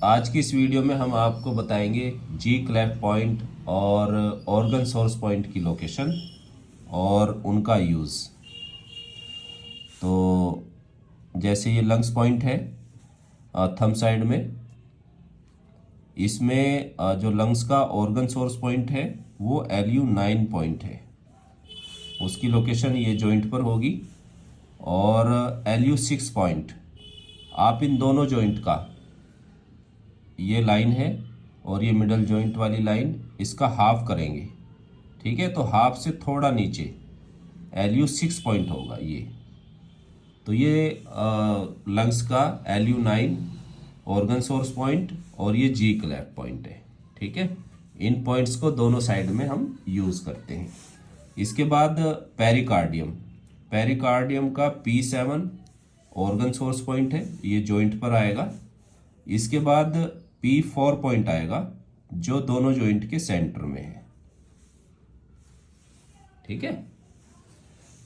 आज की इस वीडियो में हम आपको बताएंगे जी क्लेफ्ट पॉइंट और ऑर्गन सोर्स पॉइंट की लोकेशन और उनका यूज़। तो जैसे ये लंग्स पॉइंट है थंब साइड में, इसमें जो लंग्स का ऑर्गन सोर्स पॉइंट है वो LU9 पॉइंट है, उसकी लोकेशन ये जॉइंट पर होगी। और LU6 पॉइंट, आप इन दोनों जॉइंट का, ये लाइन है और ये मिडल जॉइंट वाली लाइन, इसका हाफ करेंगे। ठीक है, तो हाफ से थोड़ा नीचे LU6 पॉइंट होगा ये। तो ये लंग्स का LU9 ऑर्गन सोर्स पॉइंट और ये जी क्लेफ्ट पॉइंट है। ठीक है, इन पॉइंट्स को दोनों साइड में हम यूज़ करते हैं। इसके बाद पेरिकार्डियम, पेरिकार्डियम का P7 ऑर्गन सोर्स पॉइंट है, ये जॉइंट पर आएगा। इसके बाद P4 पॉइंट आएगा जो दोनों जॉइंट के सेंटर में है। ठीक है,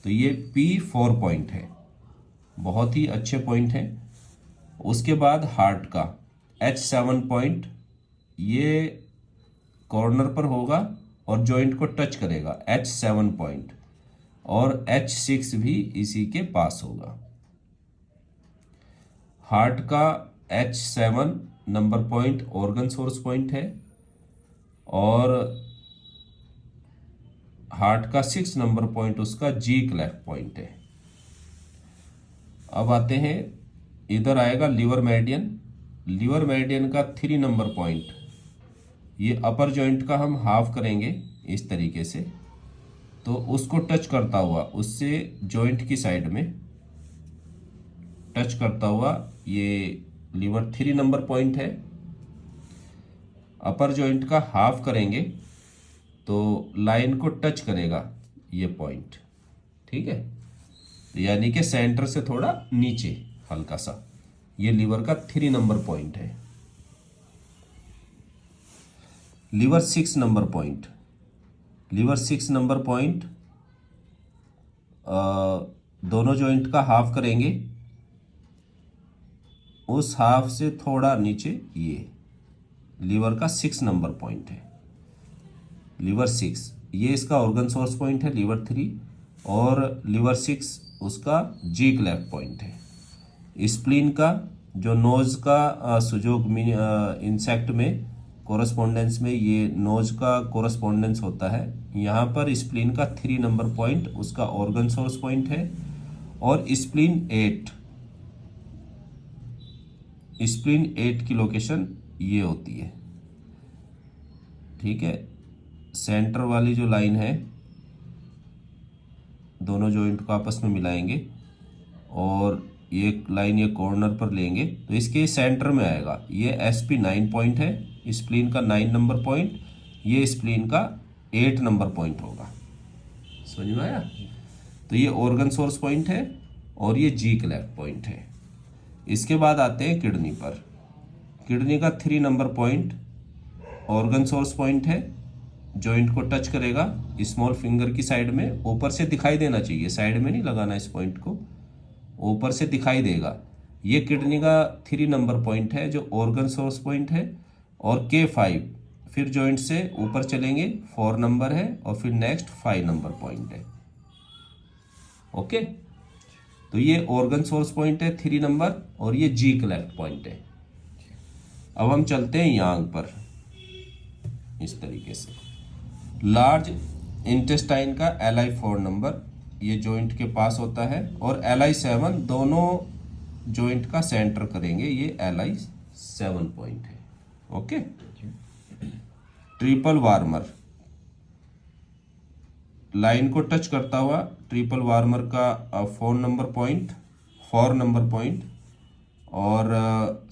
तो ये P4 पॉइंट है, बहुत ही अच्छे पॉइंट है। उसके बाद हार्ट का H7 पॉइंट, ये कॉर्नर पर होगा और जॉइंट को टच करेगा, H7 पॉइंट। और H6 भी इसी के पास होगा। हार्ट का H7 number point organ source point है और हार्ट का 6 नंबर पॉइंट उसका जी क्लेफ्ट पॉइंट है। अब आते हैं, इधर आएगा लीवर मेरिडियन। लीवर मेरिडियन का 3 नंबर पॉइंट, ये अपर जॉइंट का हम हाफ करेंगे इस तरीके से, तो उसको टच करता हुआ, उससे जॉइंट की साइड में टच करता हुआ ये लीवर 3 नंबर पॉइंट है। अपर जॉइंट का हाफ करेंगे तो लाइन को टच करेगा ये पॉइंट। ठीक है, यानी कि सेंटर से थोड़ा नीचे हल्का सा, ये लीवर का 3 नंबर पॉइंट है। Liver 6 number point, liver 6 number point दोनों जॉइंट का हाफ करेंगे, उस हाफ से थोड़ा नीचे ये लीवर का 6 नंबर पॉइंट है। लीवर 6 ये इसका ऑर्गन सोर्स पॉइंट है, लीवर 3, और लीवर 6 उसका जी क्लेफ्ट पॉइंट है। स्प्लीन का जो नोज का सुजोग इंसेक्ट में कोरस्पोंडेंस में, ये नोज का कोरस्पोंडेंस होता है, यहाँ पर स्प्लीन का 3 नंबर पॉइंट उसका ऑर्गन सोर्स पॉइंट है। और स्प्लीन 8 की लोकेशन ये होती है। ठीक है, सेंटर वाली जो लाइन है, दोनों जॉइंट को आपस में मिलाएंगे और ये लाइन ये कॉर्नर पर लेंगे तो इसके सेंटर में आएगा। ये SP9 पॉइंट है, स्प्लीन का 9 नंबर पॉइंट, ये स्प्लीन का 8 नंबर पॉइंट होगा। समझ में आया? तो ये ऑर्गन सोर्स पॉइंट है और ये जी क्लेफ्ट पॉइंट है। इसके बाद आते हैं किडनी पर। किडनी का 3 number point organ source point है, जॉइंट को टच करेगा स्मॉल फिंगर की साइड में, ऊपर से दिखाई देना चाहिए, साइड में नहीं लगाना इस पॉइंट को, ऊपर से दिखाई देगा। ये किडनी का 3 नंबर पॉइंट है जो ऑर्गन सोर्स पॉइंट है। और K5 फिर जॉइंट से ऊपर चलेंगे, 4 नंबर है, और फिर नेक्स्ट 5 नंबर पॉइंट है। ओके, तो ये ऑर्गन सोर्स पॉइंट है 3 नंबर और ये जी क्लेफ्ट पॉइंट है। अब हम चलते हैं यांग पर। इस तरीके से लार्ज इंटेस्टाइन का LI4 नंबर ये जॉइंट के पास होता है, और LI7 दोनों जॉइंट का सेंटर करेंगे, ये LI7 पॉइंट है। ओके, ट्रिपल वार्मर, लाइन को टच करता हुआ ट्रिपल वार्मर का 4 नंबर पॉइंट, 4 नंबर पॉइंट और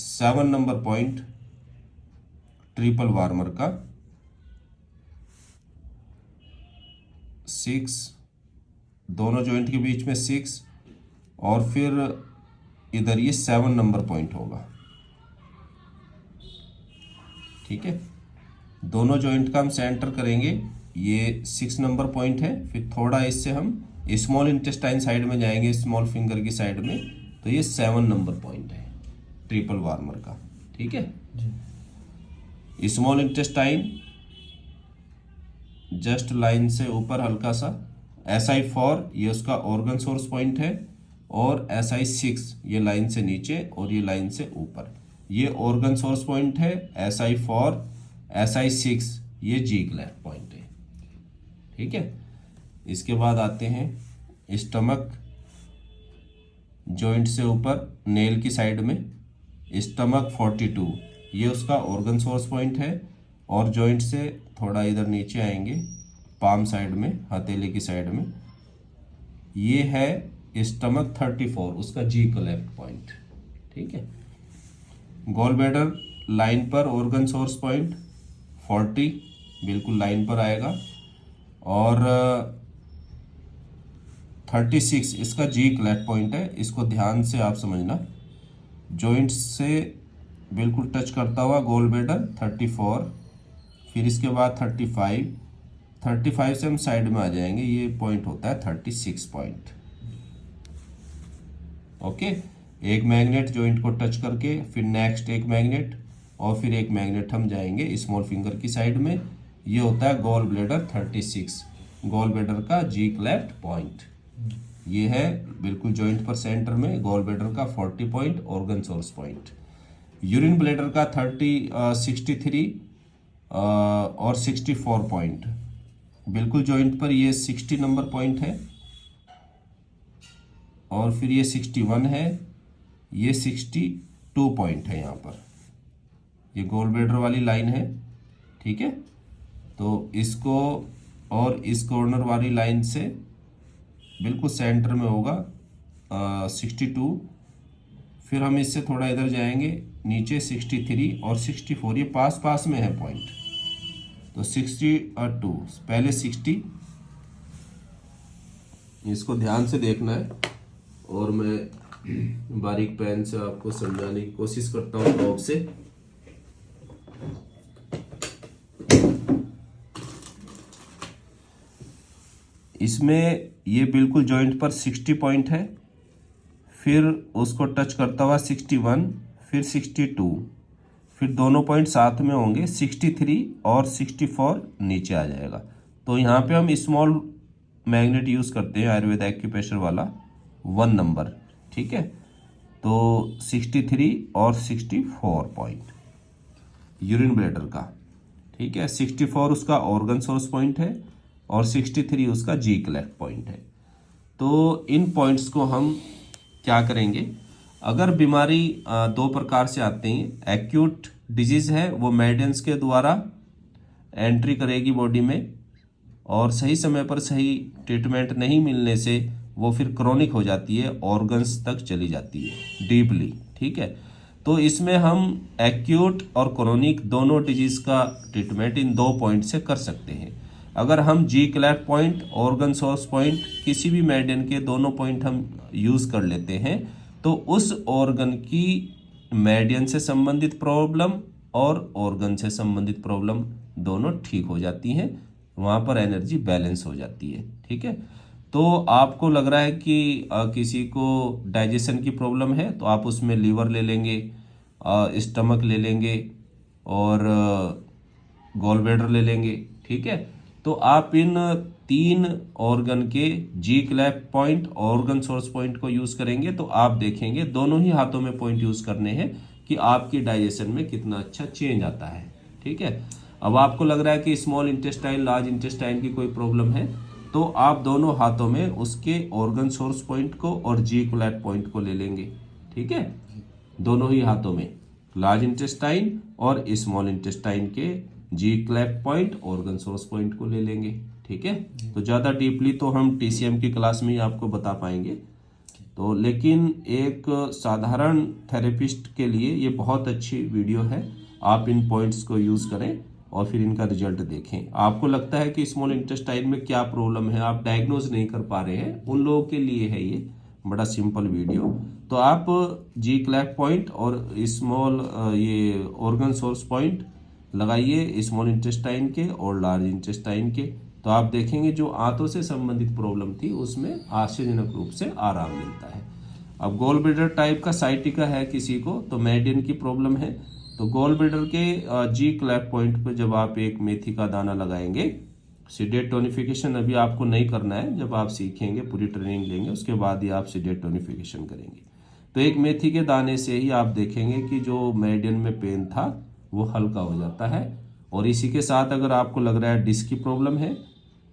7 नंबर पॉइंट ट्रिपल वार्मर का 6, दोनों जॉइंट के बीच में 6, और फिर इधर ये 7 नंबर पॉइंट होगा। ठीक है, दोनों जॉइंट का हम सेंटर करेंगे, ये 6 नंबर पॉइंट है। फिर थोड़ा इससे हम स्मॉल इंटेस्टाइन साइड में जाएंगे, स्मॉल फिंगर की साइड में, तो ये 7 नंबर पॉइंट है ट्रिपल वार्मर का। ठीक है, स्मॉल इंटेस्टाइन जस्ट लाइन से ऊपर हल्का सा, SI4 ये उसका ऑर्गन सोर्स पॉइंट है, और SI6 ये लाइन से नीचे और ये लाइन से ऊपर, ये ऑर्गन सोर्स पॉइंट है। SI4 SI6 ये जी क्लेफ्ट पॉइंट है। ठीक है, इसके बाद आते हैं स्टमक जॉइंट से ऊपर नेल की साइड में, स्टमक 42 ये उसका ऑर्गन सोर्स पॉइंट है, और जॉइंट से थोड़ा इधर नीचे आएंगे पाम साइड में, हथेली की साइड में, ये है स्टमक 34 उसका जी क्लेफ्ट पॉइंट। ठीक है, गॉल ब्लैडर लाइन पर ऑर्गन सोर्स पॉइंट 40 बिल्कुल लाइन पर आएगा, और 36 इसका जी क्लेफ्ट पॉइंट है। इसको ध्यान से आप समझना, जॉइंट से बिल्कुल टच करता हुआ गॉल ब्लैडर 34, फिर इसके बाद 35 से हम साइड में आ जाएंगे, ये पॉइंट होता है 36 पॉइंट। ओके, एक मैग्नेट जॉइंट को टच करके, फिर नेक्स्ट एक मैग्नेट, और फिर एक मैग्नेट हम जाएंगे स्मॉल फिंगर की साइड में, ये होता है गॉल ब्लैडर 36, गॉल ब्लैडर का जी क्लेफ्ट पॉइंट। ये है बिल्कुल जॉइंट पर सेंटर में गॉल ब्लैडर का 40 point organ source point. Urine bladder का 63 और 64 पॉइंट, बिल्कुल जॉइंट पर ये 60 नंबर पॉइंट है, और फिर ये 61 है, ये 62 पॉइंट है। यहाँ पर ये गॉल ब्लैडर वाली लाइन है। ठीक है, तो इसको और इस कॉर्नर वाली लाइन से बिल्कुल सेंटर में होगा 62, फिर हम इससे थोड़ा इधर जाएंगे नीचे 63 और 64, ये पास पास में है पॉइंट, तो 62 पहले 60, इसको ध्यान से देखना है, और मैं बारीक पेन से आपको समझाने की कोशिश करता हूँ टॉप से। इसमें ये बिल्कुल जॉइंट पर 60 पॉइंट है, फिर उसको टच करता हुआ 61, फिर 62, फिर दोनों पॉइंट साथ में होंगे 63 और 64 नीचे आ जाएगा। तो यहाँ पे हम स्मॉल मैग्नेट यूज़ करते हैं आयुर्वेद एक्यूप्रेशर वाला 1 नंबर। ठीक है, तो 63 और 64 पॉइंट यूरिन ब्लैडर का। ठीक है, 64 उसका ऑर्गन सोर्स पॉइंट है, और 63 उसका जी क्लेफ्ट पॉइंट है। तो इन पॉइंट्स को हम क्या करेंगे, अगर बीमारी 2 प्रकार से आते हैं, एक्यूट डिजीज है वो मेडिसिन्स के द्वारा एंट्री करेगी बॉडी में, और सही समय पर सही ट्रीटमेंट नहीं मिलने से वो फिर क्रोनिक हो जाती है, ऑर्गन्स तक चली जाती है डीपली। ठीक है, तो इसमें हम एक्यूट और क्रोनिक दोनों डिजीज का ट्रीटमेंट इन 2 पॉइंट से कर सकते हैं। अगर हम G cleft point, organ source point, किसी भी मेडिसिन के दोनों पॉइंट हम यूज़ कर लेते हैं, तो उस ऑर्गन की मेडिसिन से संबंधित प्रॉब्लम और ऑर्गन से संबंधित प्रॉब्लम दोनों ठीक हो जाती हैं, वहाँ पर एनर्जी बैलेंस हो जाती है। ठीक है, तो आपको लग रहा है कि किसी को डाइजेशन की प्रॉब्लम है, तो आप उसमें लीवर ले लेंगे, स्टमक ले लेंगे, और गॉल ब्लैडर ले लेंगे। ठीक है, तो आप इन 3 ऑर्गन के G cleft point, organ source point को यूज करेंगे, तो आप देखेंगे दोनों ही हाथों में पॉइंट यूज करने हैं कि आपकी डाइजेशन में कितना अच्छा चेंज आता है। ठीक है, अब आपको लग रहा है कि स्मॉल इंटेस्टाइन, लार्ज इंटेस्टाइन की कोई प्रॉब्लम है, तो आप दोनों हाथों में उसके ऑर्गन सोर्स पॉइंट को और जी क्लेफ्ट पॉइंट को ले लेंगे। ठीक है, दोनों ही हाथों में लार्ज इंटेस्टाइन और स्मॉल इंटेस्टाइन के G cleft point, organ source point को ले लेंगे। ठीक है, तो ज़्यादा डीपली तो हम टीसीएम की क्लास में ही आपको बता पाएंगे, तो लेकिन एक साधारण थेरेपिस्ट के लिए ये बहुत अच्छी वीडियो है। आप इन पॉइंट्स को यूज़ करें और फिर इनका रिजल्ट देखें। आपको लगता है कि स्मॉल इंटेस्टाइन में क्या प्रॉब्लम है, आप डायग्नोज नहीं कर पा रहे हैं, उन लोगों के लिए है ये बड़ा सिंपल वीडियो। तो आप जी क्लेफ्ट पॉइंट और स्मॉल ये ऑर्गन सोर्स पॉइंट लगाइए स्मॉल इंटेस्टाइन के और लार्ज इंटेस्टाइन के, तो आप देखेंगे जो आंतों से संबंधित प्रॉब्लम थी उसमें आश्चर्यजनक रूप से आराम मिलता है। अब गॉल ब्लैडर टाइप का साइटिका है किसी को, तो मेडियन की प्रॉब्लम है, तो गॉल ब्लैडर के जी क्लेफ्ट पॉइंट पर जब आप एक मेथी का दाना लगाएंगे, सीडेड टोनिफिकेशन अभी आपको नहीं करना है, जब आप सीखेंगे पूरी ट्रेनिंग लेंगे उसके बाद ही आप सीडेड टोनिफिकेशन करेंगे। तो एक मेथी के दाने से ही आप देखेंगे कि जो मेरिडियन में पेन था वो हल्का हो जाता है। और इसी के साथ अगर आपको लग रहा है डिस्क की प्रॉब्लम है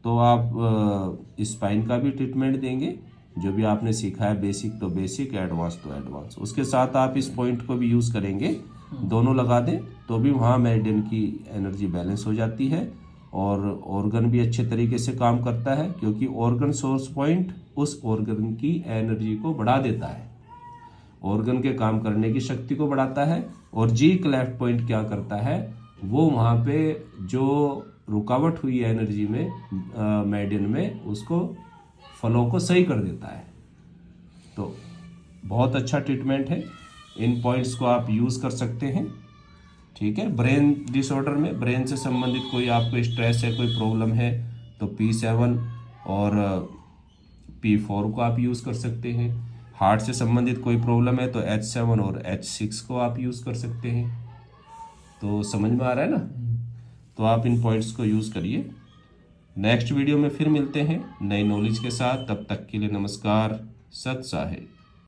तो आप स्पाइन का भी ट्रीटमेंट देंगे, जो भी आपने सीखा है बेसिक तो बेसिक, एडवांस तो एडवांस। उसके साथ आप इस पॉइंट को भी यूज़ करेंगे, दोनों लगा दें तो भी वहाँ मेरिडियन की एनर्जी बैलेंस हो जाती है और ऑर्गन भी अच्छे तरीके से काम करता है, क्योंकि ऑर्गन सोर्स पॉइंट उस ऑर्गन की एनर्जी को बढ़ा देता है, ऑर्गन के काम करने की शक्ति को बढ़ाता है। और जी क्लेफ्ट पॉइंट क्या करता है, वो वहाँ पे जो रुकावट हुई है एनर्जी में मेरिडियन में, उसको फ्लो को सही कर देता है। तो बहुत अच्छा ट्रीटमेंट है, इन पॉइंट्स को आप यूज़ कर सकते हैं। ठीक है, ब्रेन डिसऑर्डर में, ब्रेन से संबंधित कोई आपको स्ट्रेस है, कोई प्रॉब्लम है, तो P7 और P4 को आप यूज़ कर सकते हैं। हार्ट से संबंधित कोई प्रॉब्लम है तो H7 और H6 को आप यूज़ कर सकते हैं। तो समझ में आ रहा है ना? तो आप इन पॉइंट्स को यूज़ करिए। नेक्स्ट वीडियो में फिर मिलते हैं नई नॉलेज के साथ, तब तक के लिए नमस्कार, सत साहेब।